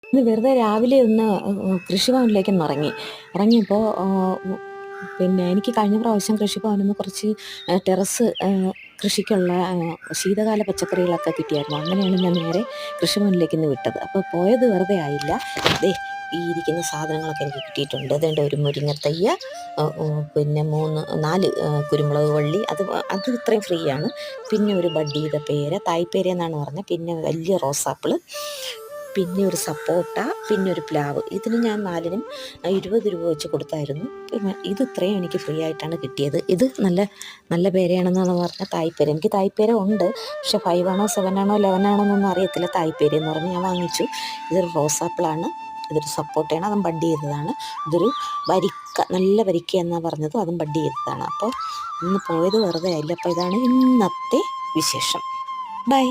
ഇന്ന് വെറുതെ രാവിലെ ഒന്ന് കൃഷിഭവനിലേക്കൊന്ന് ഇറങ്ങി. ഇറങ്ങിയപ്പോൾ പിന്നെ എനിക്ക് കഴിഞ്ഞ പ്രാവശ്യം കൃഷിഭവനിൽ നിന്ന് കുറച്ച് ടെറസ് കൃഷിക്കുള്ള ശീതകാല പച്ചക്കറികളൊക്കെ കിട്ടിയായിരുന്നു. അങ്ങനെയാണ് ഞാൻ നേരെ കൃഷിഭവനിലേക്ക് ഇന്ന് വിട്ടത്. അപ്പോൾ പോയത് വെറുതെ ആയില്ല. ദേ ഈ ഇരിക്കുന്ന സാധനങ്ങളൊക്കെ എനിക്ക് കിട്ടിയിട്ടുണ്ട്. അതുകൊണ്ട് ഒരു മുരിങ്ങത്തയ്യ്, പിന്നെ 4 കുരുമുളക് വള്ളി, അത് ഇത്രയും ഫ്രീ ആണ്. പിന്നെ ഒരു ബഡ് ചെയ്ത പേര, തായ്പേര എന്നാണ് പറഞ്ഞത്. പിന്നെ വലിയ റോസാപ്പിള്, പിന്നെ ഒരു സപ്പോട്ട, പിന്നെ ഒരു പ്ലാവ്. ഇതിന് ഞാൻ 4നും 20 രൂപ വെച്ച് കൊടുത്തായിരുന്നു. പിന്നെ ഇത് ഇത്രയും എനിക്ക് ഫ്രീ ആയിട്ടാണ് കിട്ടിയത്. ഇത് നല്ല നല്ല പേരയാണെന്നാണ് പറഞ്ഞാൽ തായ്പേര. എനിക്ക് തായ്പേര ഉണ്ട്, പക്ഷെ 5 ആണോ 7 ആണോ 11 ആണോ എന്നൊന്നും അറിയത്തില്ല. തായ്പേര എന്ന് പറഞ്ഞ് ഞാൻ വാങ്ങിച്ചു. ഇതൊരു റോസാപ്പിളാണ്, ഇതൊരു സപ്പോട്ടയാണ്, അതും ബഡ് ചെയ്തതാണ്. ഇതൊരു നല്ല വരിക്ക എന്നാണ് പറഞ്ഞത്, അതും ബഡ് ചെയ്തതാണ്. അപ്പോൾ ഇന്ന് പോയത് വെറുതെ ആയില്ല. അപ്പോൾ ഇതാണ് ഇന്നത്തെ വിശേഷം. ബൈ.